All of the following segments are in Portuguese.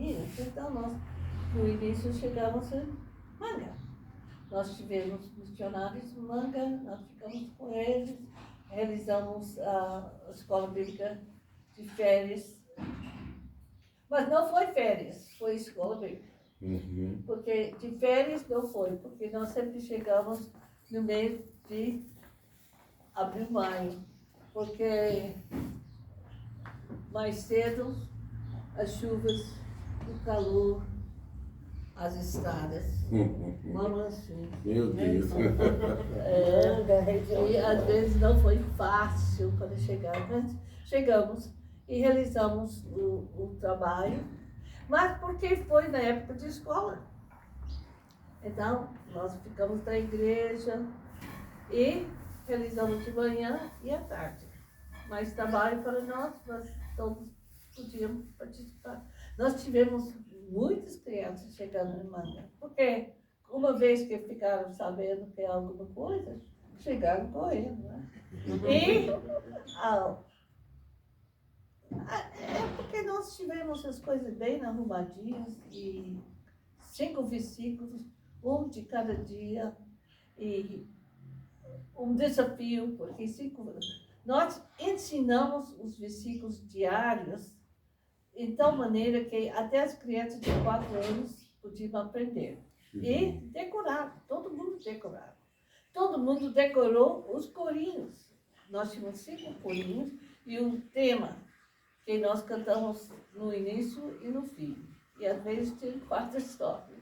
dias. Então, nós, no início, chegamos em Manga. Nós tivemos missionários em Manga, nós ficamos com eles, realizamos a escola bíblica de férias. Mas não foi férias, foi escola bíblica. Porque de férias não foi, porque nós sempre chegamos no mês de abril, maio. Porque mais cedo as chuvas, o calor, as estradas. Vamos assim. Meu Deus. E às vezes não foi fácil para chegar, mas chegamos e realizamos o trabalho, mas porque foi na época de escola. Então, nós ficamos na igreja e realizamos de manhã e à tarde. Mais trabalho para nós, mas todos podíamos participar. Nós tivemos muitas crianças chegando em Manga, porque uma vez que ficaram sabendo que é alguma coisa, chegaram correndo, né? E é porque nós tivemos as coisas bem arrumadinhas e 5 versículos, um de cada dia, e um desafio, porque nós ensinamos os versículos diários em tal maneira que até as crianças de 4 anos podiam aprender. E decorar, todo mundo decorava. Todo mundo decorou os corinhos. Nós tínhamos 5 corinhos e um tema que nós cantamos no início e no fim. E às vezes tinha 4 histórias.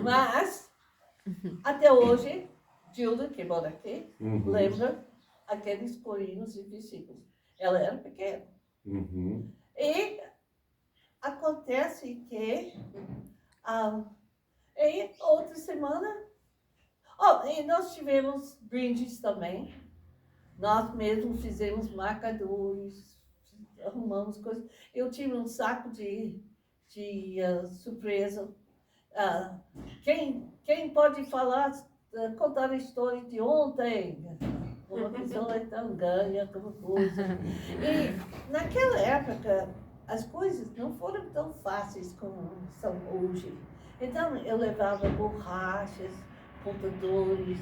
Mas, até hoje, Gilda, que mora aqui, lembra aqueles corinhos e versículos. Ela era pequena. E acontece que em outra semana, e nós tivemos brindes também. Nós mesmos fizemos marcadores, arrumamos coisas. Eu tive um saco de surpresa. Quem pode falar, contar a história de ontem? Uma pessoa então ganha alguma coisa. E naquela época, as coisas não foram tão fáceis como são hoje. Então, eu levava borrachas, computadores,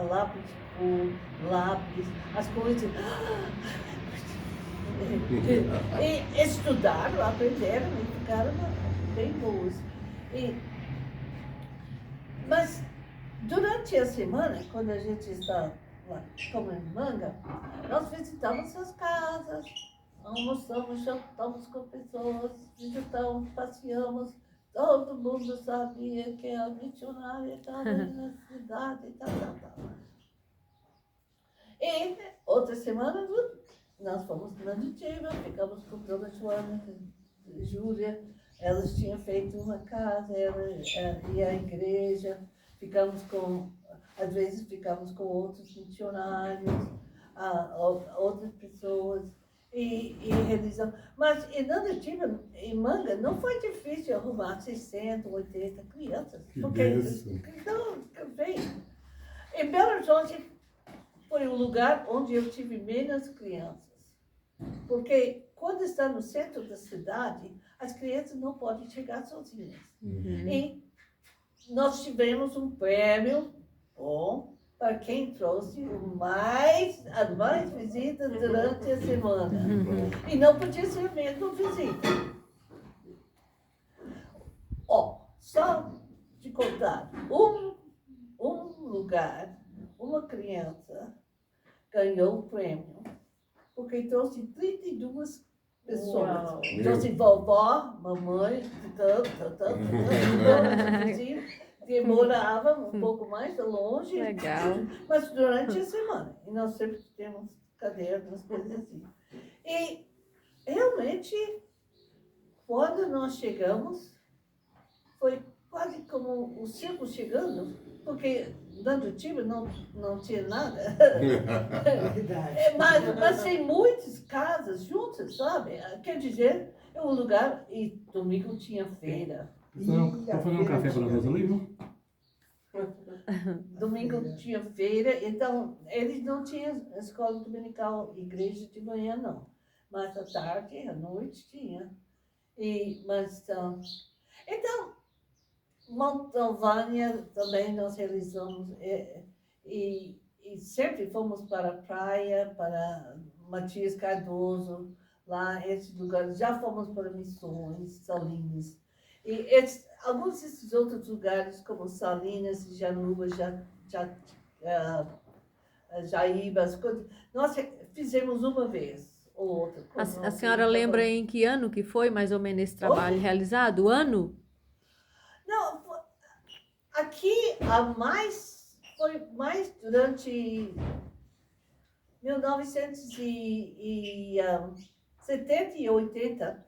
lápis de cor, lápis, as coisas. E estudaram, aprenderam e ficaram bem boas. Mas, durante a semana, quando a gente está lá, como em Manga, nós visitamos as casas, almoçamos, jantamos com pessoas, visitamos, passeamos. Todo mundo sabia que a missionária estava na cidade e tal. E outra semana, nós fomos na Nitiba, ficamos com Dona Joana e Júlia. Elas tinham feito uma casa, ela ia à igreja, às vezes ficamos com outros missionários, outras pessoas. E realizamos. Mas em Nitiba, em Manga, não foi difícil arrumar 60, 80 crianças. Então, em Belo Horizonte foi o lugar onde eu tive menos crianças. Porque quando está no centro da cidade, as crianças não podem chegar sozinhas. E nós tivemos um prêmio bom para quem trouxe as mais visitas durante a semana. E não podia ser a mesma visita. Só de contar, um lugar, uma criança ganhou o prêmio, porque trouxe 32 pessoas. Uau. Trouxe vovó, mamãe, demorava um pouco mais longe. Legal. Mas durante a semana. E nós sempre temos cadernos, coisas assim. E realmente, quando nós chegamos, foi quase como o circo chegando, porque dando tiro não tinha nada. Mas tem muitas casas juntas, sabe? Quer dizer, é um lugar, e domingo tinha feira. Estou fazendo um café para nós ali, não? Domingo tinha feira, então eles não tinham escola dominical, igreja de manhã não. Mas à tarde, à noite tinha. Então, Moldovânia também nós realizamos, e sempre fomos para a praia, para Matias Cardoso, lá, esses lugares. Já fomos para Missões, Salinas. Alguns desses outros lugares, como Salinas, Januba, ah, Jaíba, as coisas, nós fizemos uma vez ou outra. A senhora lembra em que ano que foi, mais ou menos, esse trabalho realizado? O ano? Não, aqui foi mais durante 1970 e 80,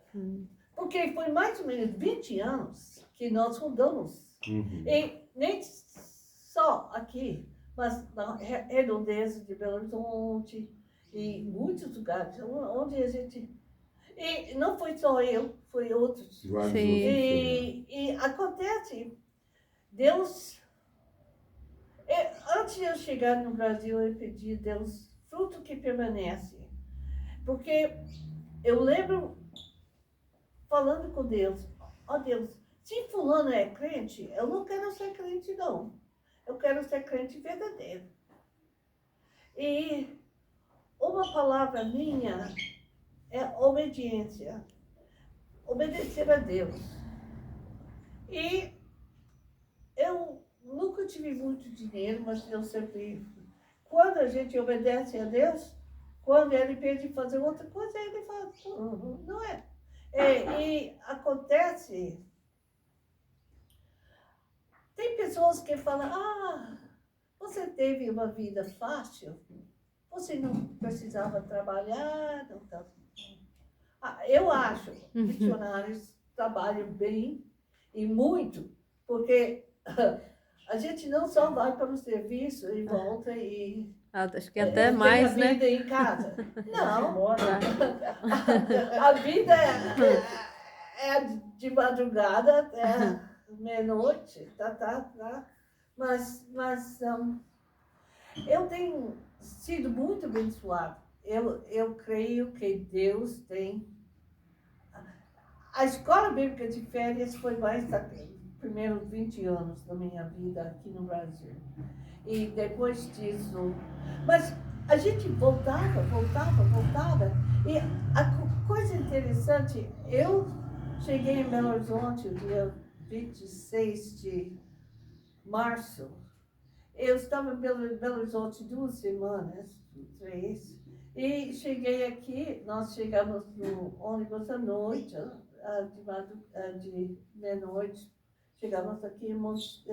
porque foi mais ou menos 20 anos que nós rodamos. E nem só aqui, mas na redondeza de Belo Horizonte e muitos lugares onde a gente... E não foi só eu, foi outros. E acontece, Deus... Antes de eu chegar no Brasil, eu pedi a Deus fruto que permanece. Porque eu lembro falando com Deus, Deus, se fulano é crente, eu não quero ser crente, não. Eu quero ser crente verdadeiro. E uma palavra minha é obediência. Obedecer a Deus. E eu nunca tive muito dinheiro, mas eu sempre... Quando a gente obedece a Deus, quando Ele pede fazer outra coisa, Ele faz. Não é? E acontece... Tem pessoas que falam, você teve uma vida fácil, você não precisava trabalhar, não tá... Eu acho que missionários trabalham bem e muito, porque a gente não só vai para o serviço e volta e... Acho que até mais, né? A vida em casa. Não. A vida é de madrugada até meia-noite, Mas eu tenho sido muito abençoado. Eu creio que Deus tem... A escola bíblica de férias foi mais primeiros 20 anos da minha vida aqui no Brasil. E depois disso... Mas a gente voltava. E a coisa interessante, eu cheguei em Belo Horizonte no dia 26 de março. Eu estava em Belo Horizonte 2 semanas, 3. E cheguei aqui, nós chegamos no ônibus à noite, de meia-noite. Chegamos aqui em Montes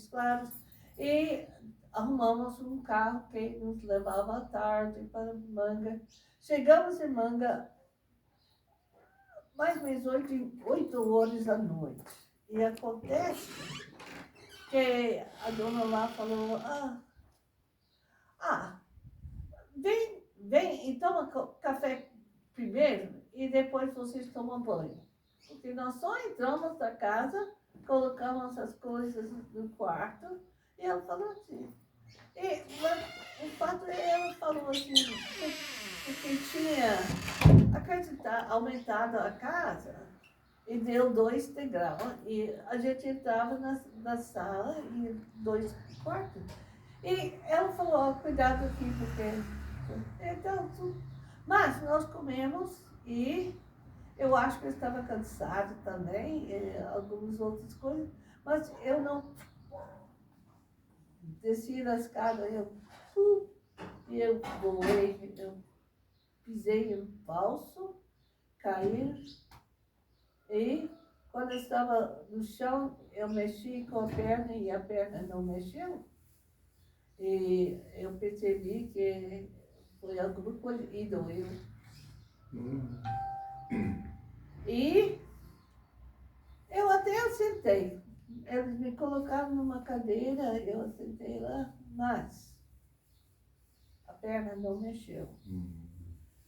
Claros e arrumamos um carro que nos levava à tarde para Manga. Chegamos em Manga mais ou menos 8 horas da noite. E acontece que a dona lá falou, vem e toma café primeiro e depois vocês tomam banho. Porque nós só entramos na casa, colocamos as coisas no quarto e ela falou assim. Mas o fato é, ela falou assim, porque tinha aumentado a casa e deu 2 degraus. E a gente entrava na sala e 2 quartos. E ela falou, cuidado aqui, porque... Então, mas nós comemos e eu acho que eu estava cansada também, algumas outras coisas, mas eu não desci na escada, eu voei, eu pisei em falso, caí, e quando eu estava no chão, eu mexi com a perna e a perna não mexeu. E eu percebi que foi alguma coisa e doeu. E eu até assentei. Eles me colocaram numa cadeira, eu assentei lá, mas a perna não mexeu.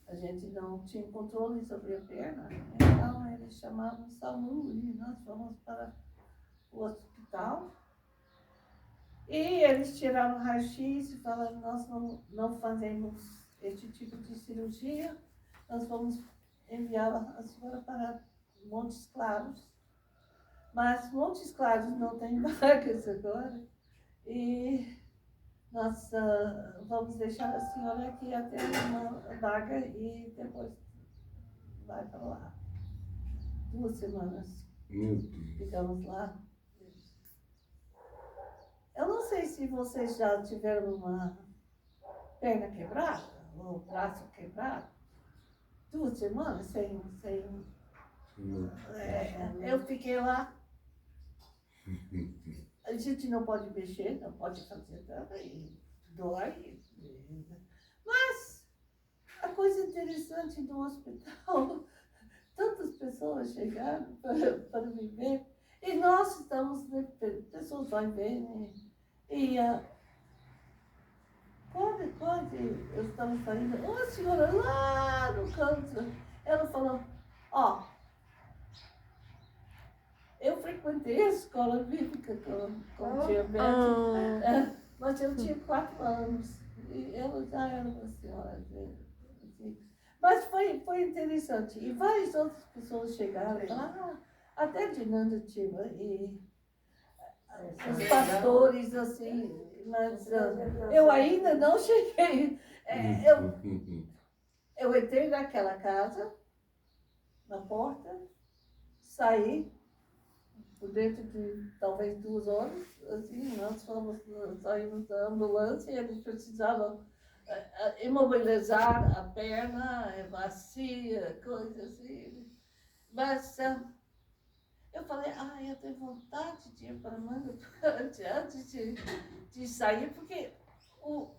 A gente não tinha controle sobre a perna, então eles chamavam SAMU e nós fomos para o hospital. E eles tiraram raio-x e falaram, nós não fazemos este tipo de cirurgia, nós vamos enviar a senhora para Montes Claros. Mas Montes Claros não tem vagas agora. E nós vamos deixar a senhora aqui até uma vaga e depois vai para lá. 2 semanas. Meu Deus. Ficamos lá. Eu não sei se vocês já tiveram uma perna quebrada, ou braço quebrado. 2 semanas sem eu fiquei lá. A gente não pode mexer, não pode fazer nada, e dói. Mas a coisa interessante do hospital, tantas pessoas chegaram para me ver, e nós estamos, pessoas vão ver, né? E quando eu estava saindo, uma senhora lá no canto, ela falou, ó, eu frequentei a escola bíblica com tia Beth, mas eu tinha 4 anos e ela já era uma senhora. Assim. Mas foi interessante. E várias outras pessoas chegaram lá, até de Nandativa, e os pastores, assim, mas eu ainda não cheguei. Eu entrei naquela casa, na porta, saí, por dentro de talvez 2 horas, assim, nós saímos da ambulância e eles precisavam imobilizar a perna, bacia, coisa assim. Mas eu falei, eu tenho vontade de ir para Manga antes de sair, porque eu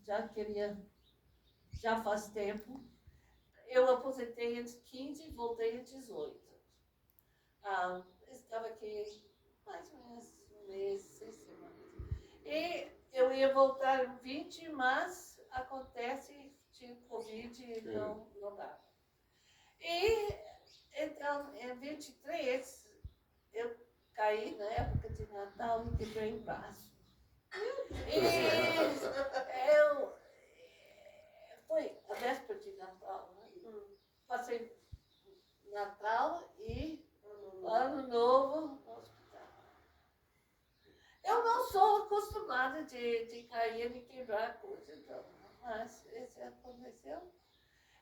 já queria, já faz tempo, eu aposentei antes 15 e voltei a 18. Estava aqui mais ou menos 1 mês, 6 semanas. E eu ia voltar em 20, mas acontece de Covid, não dá. E então, em 23, eu caí na época de Natal e quebrei o braço. E foi a véspera de Natal, né? Passei Natal e Ano Novo no hospital. Eu não sou acostumada de cair e quebrar coisa, então, mas isso aconteceu.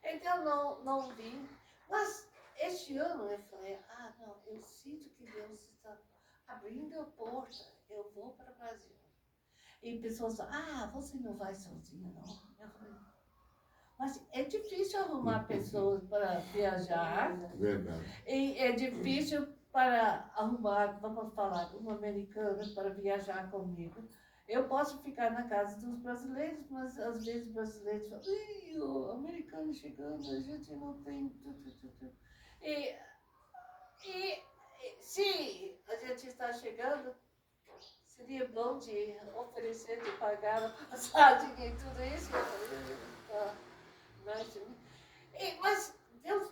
Então não vim. Mas este ano eu falei, não, eu sinto que Deus está abrindo a porta, eu vou para o Brasil. E pessoas falam, você não vai sozinha, não. Eu falei, mas é difícil arrumar pessoas para viajar. Verdade. E é difícil para arrumar, vamos falar, uma americana para viajar comigo. Eu posso ficar na casa dos brasileiros, mas às vezes os brasileiros falam, o americano chegando, a gente não tem... E se a gente está chegando, seria bom de oferecer, de pagar a passagem e tudo isso. Mas Deus